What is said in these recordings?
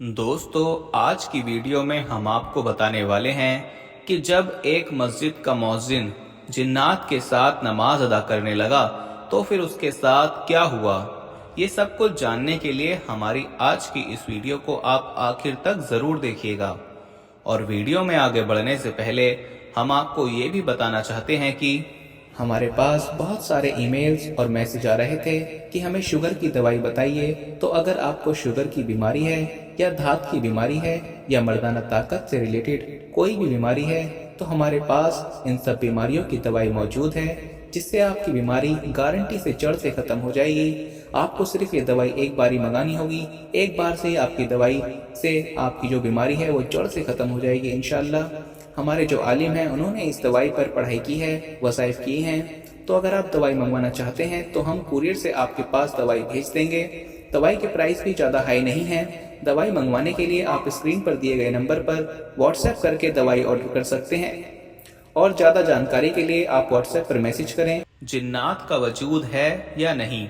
दोस्तों, आज की वीडियो में हम आपको बताने वाले हैं कि जब एक मस्जिद का मौज़िन जिन्नात के साथ नमाज अदा करने लगा तो फिर उसके साथ क्या हुआ। ये सब कुछ जानने के लिए हमारी आज की इस वीडियो को आप आखिर तक ज़रूर देखिएगा। और वीडियो में आगे बढ़ने से पहले हम आपको ये भी बताना चाहते हैं कि हमारे पास बहुत सारे ईमेल्स और मैसेज आ रहे थे कि हमें शुगर की दवाई बताइए। तो अगर आपको शुगर की बीमारी है या धात की बीमारी है या मर्दाना ताकत से रिलेटेड कोई भी बीमारी है तो हमारे पास इन सब बीमारियों की दवाई मौजूद है, जिससे आपकी बीमारी गारंटी से जड़ से खत्म हो जाएगी। आपको सिर्फ ये दवाई एक बार ही मंगानी होगी। एक बार से आपकी दवाई से आपकी जो बीमारी है वो जड़ से खत्म हो जाएगी इंशाल्लाह। हमारे जो आलिम हैं उन्होंने इस दवाई पर पढ़ाई की है, वसाइफ की हैं। तो अगर आप दवाई मंगवाना चाहते हैं तो हम कुरियर से आपके पास दवाई भेज देंगे। दवाई के प्राइस भी ज़्यादा हाई नहीं है। दवाई मंगवाने के लिए आप स्क्रीन पर दिए गए नंबर पर व्हाट्सएप करके दवाई ऑर्डर कर सकते हैं और ज़्यादा जानकारी के लिए आप व्हाट्सएप पर मैसेज करें। जिन्नात का वजूद है या नहीं,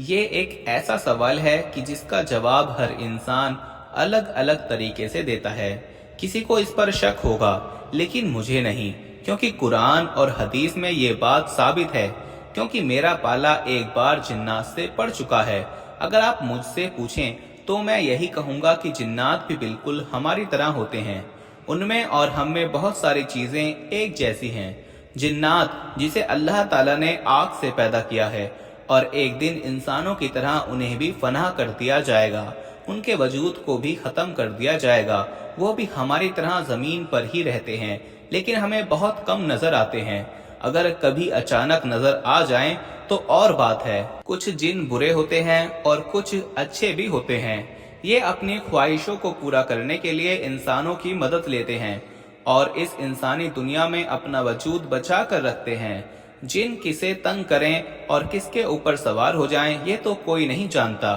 ये एक ऐसा सवाल है कि जिसका जवाब हर इंसान अलग अलग तरीके से देता है। किसी को इस पर शक होगा लेकिन मुझे नहीं, क्योंकि कुरान और हदीस में ये बात साबित है। क्योंकि मेरा पाला एक बार जिन्नात से पड़ चुका है। अगर आप मुझसे पूछें तो मैं यही कहूँगा कि जिन्नात भी बिल्कुल हमारी तरह होते हैं। उनमें और हम में बहुत सारी चीज़ें एक जैसी हैं। जिन्नात जिसे अल्लाह ताला ने आग से पैदा किया है और एक दिन इंसानों की तरह उन्हें भी फनाह कर दिया जाएगा, उनके वजूद को भी ख़त्म कर दिया जाएगा। वो भी हमारी तरह ज़मीन पर ही रहते हैं लेकिन हमें बहुत कम नज़र आते हैं। अगर कभी अचानक नज़र आ जाएं तो और बात है। कुछ जिन बुरे होते हैं और कुछ अच्छे भी होते हैं। ये अपनी ख्वाहिशों को पूरा करने के लिए इंसानों की मदद लेते हैं और इस इंसानी दुनिया में अपना वजूद बचा कर रखते हैं। जिन किसे तंग करें और किसके ऊपर सवार हो जाएं ये तो कोई नहीं जानता।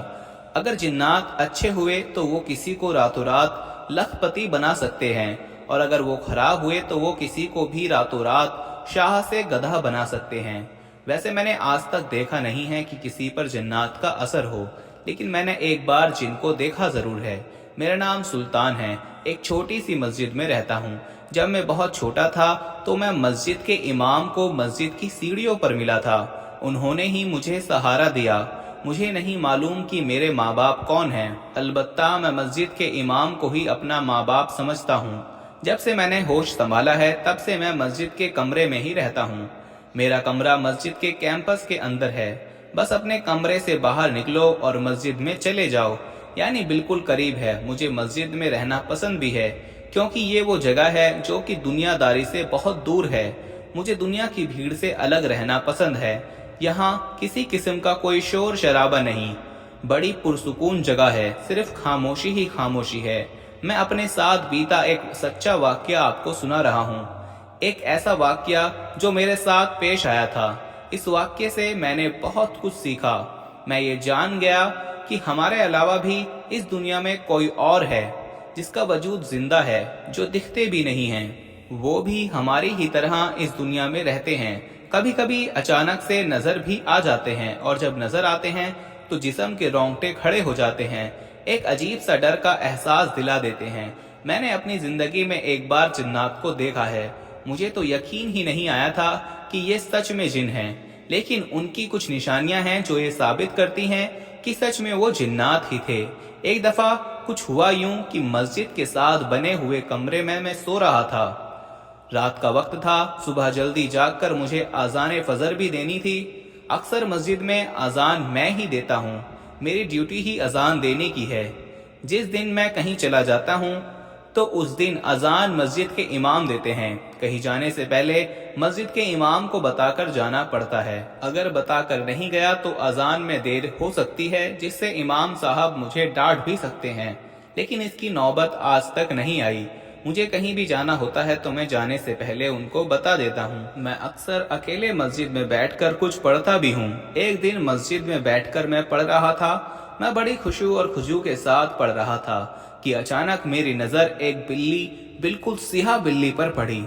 अगर जिन्नात अच्छे हुए तो वो किसी को रातों रात लखपति बना सकते हैं और अगर वो खराब हुए तो वो किसी को भी रातों रात शाह से गधा बना सकते हैं। वैसे मैंने आज तक देखा नहीं है कि किसी पर जिन्नात का असर हो, लेकिन मैंने एक बार जिन को देखा जरूर है। मेरा नाम सुल्तान है। एक छोटी सी मस्जिद में रहता हूँ। जब मैं बहुत छोटा था तो मैं मस्जिद के इमाम को मस्जिद की सीढ़ियों पर मिला था। उन्होंने ही मुझे सहारा दिया। मुझे नहीं मालूम कि मेरे माँ बाप कौन हैं, अलबत्ता मैं मस्जिद के इमाम को ही अपना माँ बाप समझता हूँ। जब से मैंने होश संभाला है तब से मैं मस्जिद के कमरे में ही रहता हूँ। मेरा कमरा मस्जिद के कैंपस के अंदर है। बस अपने कमरे से बाहर निकलो और मस्जिद में चले जाओ, यानी बिल्कुल करीब है। मुझे मस्जिद में रहना पसंद भी है क्योंकि ये वो जगह है जो कि दुनियादारी से बहुत दूर है। मुझे दुनिया की भीड़ से अलग रहना पसंद है। यहाँ किसी किस्म का कोई शोर शराबा नहीं। बड़ी पुरसुकून जगह है, सिर्फ खामोशी ही खामोशी है। मैं अपने साथ बीता एक सच्चा वाकया आपको सुना रहा हूँ। एक ऐसा वाकया जो मेरे साथ पेश आया था। इस वाकये से मैंने बहुत कुछ सीखा। मैं ये जान गया कि हमारे अलावा भी इस दुनिया में कोई और है जिसका वजूद जिंदा है, जो दिखते भी नहीं हैं। वो भी हमारी ही तरह इस दुनिया में रहते हैं। कभी कभी अचानक से नजर भी आ जाते हैं और जब नजर आते हैं तो जिस्म के रोंगटे खड़े हो जाते हैं। एक अजीब सा डर का एहसास दिला देते हैं। मैंने अपनी जिंदगी में एक बार जिन्नात को देखा है। मुझे तो यकीन ही नहीं आया था कि ये सच में जिन हैं, लेकिन उनकी कुछ निशानियां हैं जो ये साबित करती हैं कि सच में वो जिन्नात ही थे। एक दफा कुछ हुआ यूं कि मस्जिद के साथ बने हुए कमरे में मैं सो रहा था। रात का वक्त था। सुबह जल्दी जागकर मुझे अजान फजर भी देनी थी। अक्सर मस्जिद में अजान मैं ही देता हूँ। मेरी ड्यूटी ही अजान देने की है। जिस दिन मैं कहीं चला जाता हूँ तो उस दिन अजान मस्जिद के इमाम देते हैं। कहीं जाने से पहले मस्जिद के इमाम को बताकर जाना पड़ता है। अगर बताकर नहीं गया तो अजान में देर हो सकती है, जिससे इमाम साहब मुझे डांट भी सकते हैं, लेकिन इसकी नौबत आज तक नहीं आई। मुझे कहीं भी जाना होता है तो मैं जाने से पहले उनको बता देता हूँ। मैं अक्सर अकेले मस्जिद में बैठकर कुछ पढ़ता भी हूँ। एक दिन मस्जिद में बैठकर मैं पढ़ रहा था। मैं बड़ी खुशू और खुजू के साथ पढ़ रहा था कि अचानक मेरी नज़र एक बिल्ली, बिल्कुल सियाह बिल्ली पर पड़ी,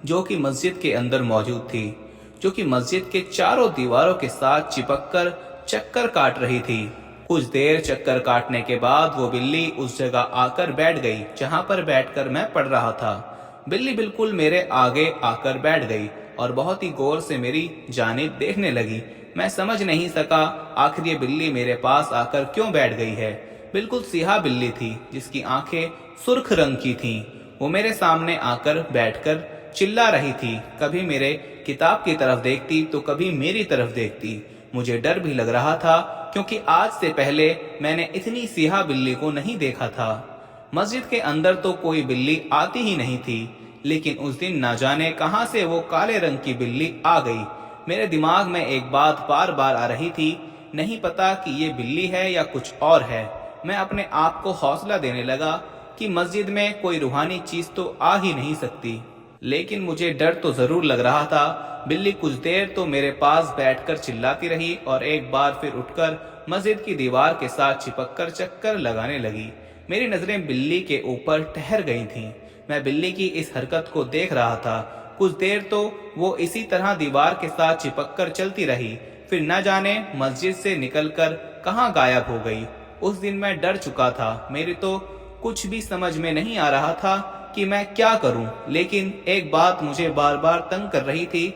जो कि मस्जिद के अंदर मौजूद थी, जो कि मस्जिद के चारों दीवारों के साथ चिपक कर चक्कर काट रही थी। कुछ देर चक्कर काटने के बाद वो बिल्ली उस जगह आकर बैठ गई जहां पर बैठकर मैं पढ़ रहा था। बिल्ली बिल्कुल मेरे आगे आकर बैठ गई और बहुत ही गौर से मेरी जानिब देखने लगी। मैं समझ नहीं सका आखिर ये बिल्ली मेरे पास आकर क्यों बैठ गई है। बिल्कुल सियाह बिल्ली थी जिसकी आंखें सुर्ख रंग की थीं। वो मेरे सामने आकर बैठकर चिल्ला रही थी, कभी मेरे किताब की तरफ देखती तो कभी मेरी तरफ देखती। मुझे डर भी लग रहा था क्योंकि आज से पहले मैंने इतनी सियाह बिल्ली को नहीं देखा था। मस्जिद के अंदर तो कोई बिल्ली आती ही नहीं थी, लेकिन उस दिन ना जाने कहां से वो काले रंग की बिल्ली आ गई। मेरे दिमाग में एक बात बार बार आ रही थी, नहीं पता कि ये बिल्ली है या कुछ और है। मैं अपने आप को हौसला देने लगा कि मस्जिद में कोई रूहानी चीज तो आ ही नहीं सकती, लेकिन मुझे डर तो जरूर लग रहा था। बिल्ली कुछ देर तो मेरे पास बैठकर चिल्लाती रही और एक बार फिर उठकर मस्जिद की दीवार के साथ चिपककर चक्कर लगाने लगी। मेरी नजरें बिल्ली के ऊपर ठहर गई थीं। मैं बिल्ली की इस हरकत को देख रहा था। कुछ देर तो वो इसी तरह दीवार के साथ चिपककर चलती रही, फिर न जाने मस्जिद से निकलकर कहां गायब हो गई। उस दिन मैं डर चुका था। मेरी तो कुछ भी समझ में नहीं आ रहा था कि मैं क्या करूं, लेकिन एक बात मुझे बार बार तंग कर रही थी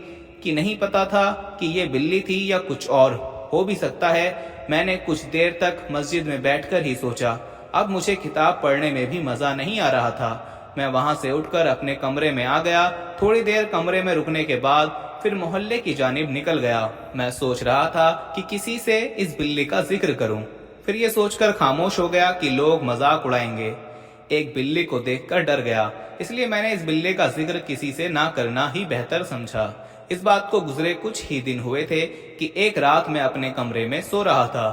कि नहीं पता था कि ये बिल्ली थी या कुछ और हो भी सकता है। मैंने कुछ देर तक मस्जिद में बैठकर ही सोचा। अब मुझे किताब पढ़ने में भी मजा नहीं आ रहा था। मैं वहां से उठकर अपने कमरे में आ गया। थोड़ी देर कमरे में रुकने के बाद फिर मोहल्ले की जानिब निकल गया। मैं सोच रहा था कि किसी से इस बिल्ली का जिक्र करूं, फिर ये सोचकर खामोश हो गया कि लोग मजाक उड़ाएंगे। एक बिल्ली को देखकर डर गया, इसलिए मैंने इस बिल्ली का जिक्र किसी से ना करना ही बेहतर समझा। इस बात को गुजरे कुछ ही दिन हुए थे कि एक रात मैं अपने कमरे में सो रहा था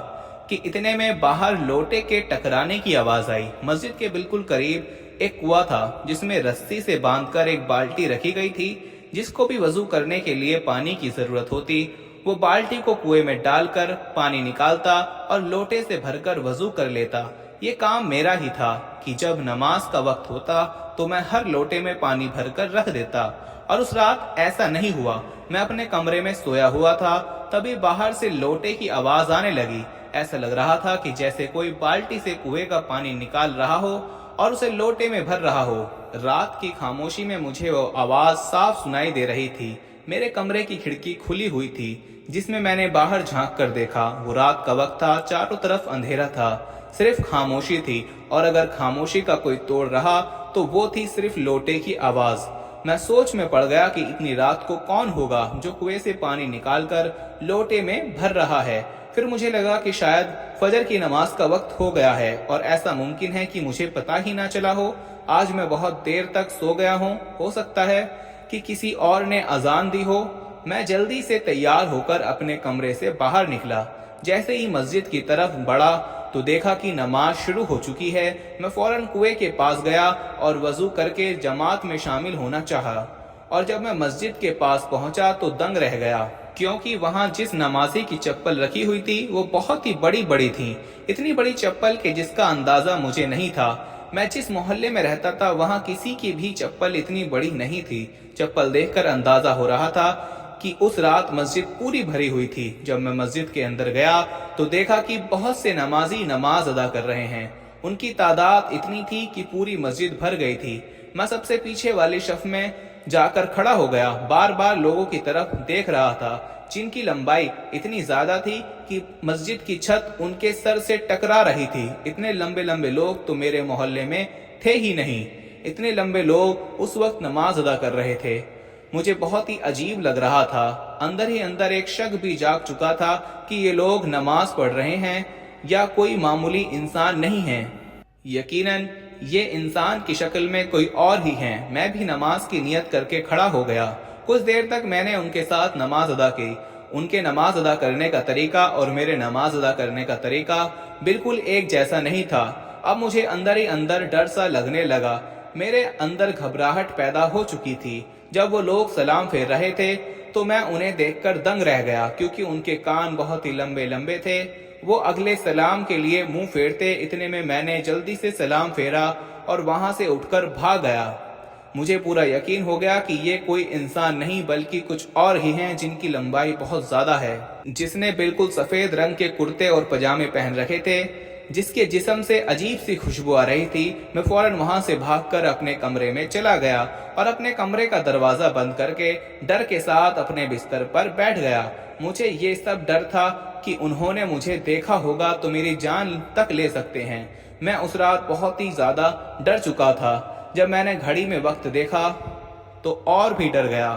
कि इतने में बाहर लोटे के टकराने की आवाज आई। मस्जिद के बिल्कुल करीब एक कुआं था जिसमें रस्सी से बांधकर एक बाल्टी रखी गई थी। जिसको भी वजू करने के लिए पानी की जरूरत होती, वो बाल्टी को कुएं में डालकर पानी निकालता और लोटे से भरकर वजू कर लेता। ये काम मेरा ही था कि जब नमाज का वक्त होता तो मैं हर लोटे में पानी भरकर रख देता, और उस रात ऐसा नहीं हुआ। मैं अपने कमरे में सोया हुआ था, तभी बाहर से लोटे की आवाज आने लगी। ऐसा लग रहा था कि जैसे कोई बाल्टी से कुएं का पानी निकाल रहा हो और उसे लोटे में भर रहा हो। रात की खामोशी में मुझे वो आवाज साफ सुनाई दे रही थी। मेरे कमरे की खिड़की खुली हुई थी जिसमें मैंने बाहर झांक कर देखा। वो रात का वक्त था, चारों तरफ अंधेरा था, सिर्फ खामोशी थी, और अगर खामोशी का कोई तोड़ रहा तो वो थी सिर्फ लोटे की आवाज। मैं सोच में पड़ गया कि इतनी रात को कौन होगा जो कुएं से पानी निकालकर लोटे में भर रहा है। फिर मुझे लगा कि शायद फजर की नमाज का वक्त हो गया है, और ऐसा मुमकिन है कि मुझे पता ही ना चला हो। आज मैं बहुत देर तक सो गया हूँ, हो सकता है कि किसी और ने अजान दी हो। मैं जल्दी से तैयार होकर अपने कमरे से बाहर निकला। जैसे ही मस्जिद की तरफ बढ़ा तो देखा कि नमाज शुरू हो चुकी है। मैं फौरन कुएं के पास गया और वजू करके जमात में शामिल होना चाहा, और जब मैं मस्जिद के पास पहुंचा तो दंग रह गया, क्योंकि वहां जिस नमाजी की चप्पल रखी हुई थी वो बहुत ही बड़ी बड़ी थी। इतनी बड़ी चप्पल कि जिसका अंदाजा मुझे नहीं था। मैं जिस मोहल्ले में रहता था वहां किसी की भी चप्पल इतनी बड़ी नहीं थी। चप्पल देखकर अंदाजा हो रहा था कि उस रात मस्जिद पूरी भरी हुई थी। जब मैं मस्जिद के अंदर गया तो देखा कि बहुत से नमाजी नमाज अदा कर रहे हैं। उनकी तादाद इतनी थी कि पूरी मस्जिद भर गई थी। मैं सबसे पीछे वाली शफ में जाकर खड़ा हो गया। बार बार लोगों की तरफ देख रहा था जिनकी लंबाई इतनी ज्यादा थी कि मस्जिद की छत उनके सर से टकरा रही थी। इतने लंबे लंबे लोग तो मेरे मोहल्ले में थे ही नहीं। इतने लंबे लोग उस वक्त नमाज अदा कर रहे थे। मुझे बहुत ही अजीब लग रहा था। अंदर ही अंदर एक शक भी जाग चुका था कि ये लोग नमाज पढ़ रहे हैं या कोई मामूली इंसान नहीं है। यकीनन ये इंसान की शक्ल में कोई और ही है। मैं भी नमाज की नियत करके खड़ा हो गया। कुछ देर तक मैंने उनके साथ नमाज अदा की। उनके नमाज अदा करने का तरीका और मेरे नमाज अदा करने का तरीका बिल्कुल एक जैसा नहीं था। अब मुझे अंदर ही अंदर डर सा लगने लगा। मेरे अंदर घबराहट पैदा हो चुकी थी। जब वो लोग सलाम फेर रहे थे तो मैं उन्हें देखकर दंग रह गया, क्योंकि उनके कान बहुत ही लंबे लंबे थे। वो अगले सलाम के लिए मुंह फेरते। इतने में मैंने जल्दी से सलाम फेरा और वहां से उठकर भाग गया। मुझे पूरा यकीन हो गया कि ये कोई इंसान नहीं बल्कि कुछ और ही हैं जिनकी लंबाई बहुत ज्यादा है, जिसने बिल्कुल सफेद रंग के कुर्ते और पजामे पहन रखे थे, जिसके जिस्म से अजीब सी खुशबू आ रही थी। मैं फौरन वहां से भागकर अपने कमरे में चला गया और अपने कमरे का दरवाजा बंद करके डर के साथ अपने बिस्तर पर बैठ गया। मुझे ये सब डर था कि उन्होंने मुझे देखा होगा तो मेरी जान तक ले सकते हैं। मैं उस रात बहुत ही ज्यादा डर चुका था। जब मैंने घड़ी में वक्त देखा तो और भी डर गया,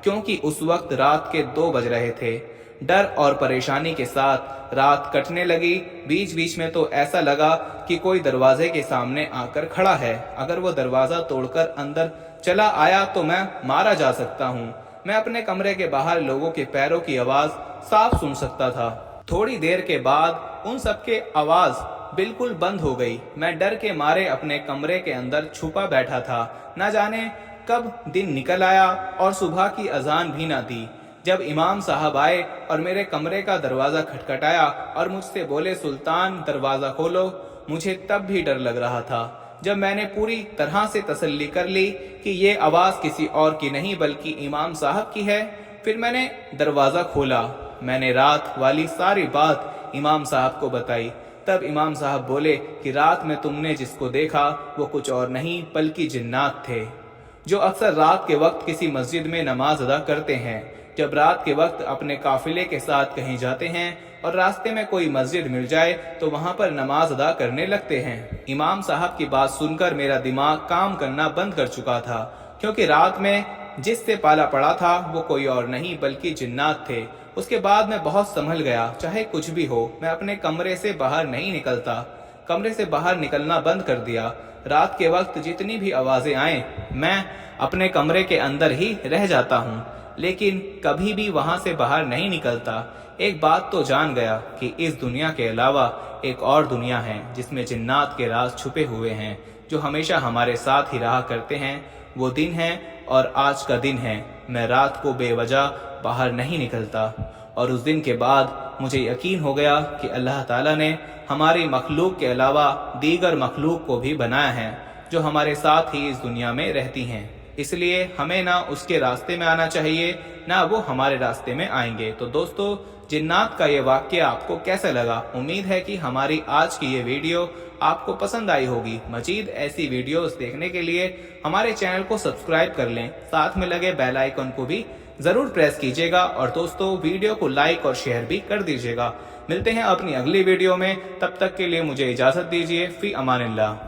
क्योंकि उस वक्त रात के 2 बज रहे थे। डर और परेशानी के साथ रात कटने लगी। बीच बीच में तो ऐसा लगा कि कोई दरवाजे के सामने आकर खड़ा है। अगर वो दरवाजा तोड़कर अंदर चला आया तो मैं मारा जा सकता हूँ। मैं अपने कमरे के बाहर लोगों के पैरों की आवाज साफ सुन सकता था। थोड़ी देर के बाद उन सबके आवाज बिल्कुल बंद हो गई। मैं डर के मारे अपने कमरे के अंदर छुपा बैठा था। न जाने कब दिन निकल आया और सुबह की अजान भी ना दी। जब इमाम साहब आए और मेरे कमरे का दरवाजा खटखटाया और मुझसे बोले, सुल्तान दरवाजा खोलो, मुझे तब भी डर लग रहा था। जब मैंने पूरी तरह से तसल्ली कर ली कि ये आवाज किसी और की नहीं बल्कि इमाम साहब की है, फिर मैंने दरवाजा खोला। मैंने रात वाली सारी बात इमाम साहब को बताई। तब इमाम साहब बोले कि रात में तुमने जिसको देखा वो कुछ और नहीं बल्कि जिन्नात थे, जो अक्सर रात के वक्त किसी मस्जिद में नमाज अदा करते हैं। जब रात के वक्त अपने काफिले के साथ कहीं जाते हैं और रास्ते में कोई मस्जिद मिल जाए तो वहां पर नमाज अदा करने लगते हैं। इमाम साहब की बात सुनकर मेरा दिमाग काम करना बंद कर चुका था, क्योंकि रात में जिससे पाला पड़ा था वो कोई और नहीं बल्कि जिन्नात थे। उसके बाद मैं बहुत संभल गया। चाहे कुछ भी हो, मैं अपने कमरे से बाहर नहीं निकलता। कमरे से बाहर निकलना बंद कर दिया। रात के वक्त जितनी भी आवाजें आए मैं अपने कमरे के अंदर ही रह जाता हूँ, लेकिन कभी भी वहां से बाहर नहीं निकलता। एक बात तो जान गया कि इस दुनिया के अलावा एक और दुनिया है जिसमें जिन्नात के राज छुपे हुए हैं, जो हमेशा हमारे साथ ही रहा करते हैं। वो दिन है और आज का दिन है। मैं रात को बेवजह बाहर नहीं निकलता। और उस दिन के बाद मुझे यकीन हो गया कि अल्लाह ताला ने हमारी मखलूक के अलावा दीगर मखलूक को भी बनाया है, जो हमारे साथ ही इस दुनिया में रहती हैं। इसलिए हमें ना उसके रास्ते में आना चाहिए, ना वो हमारे रास्ते में आएंगे। तो दोस्तों, जिन्नात का ये वाक्य आपको कैसा लगा? उम्मीद है कि हमारी आज की ये वीडियो आपको पसंद आई होगी। मजीद ऐसी वीडियोस देखने के लिए हमारे चैनल को सब्सक्राइब कर लें, साथ में लगे बेल आइकन को भी जरूर प्रेस कीजिएगा और दोस्तों वीडियो को लाइक और शेयर भी कर दीजिएगा। मिलते हैं अपनी अगली वीडियो में, तब तक के लिए मुझे इजाजत दीजिए। फी अमानिल्लाह।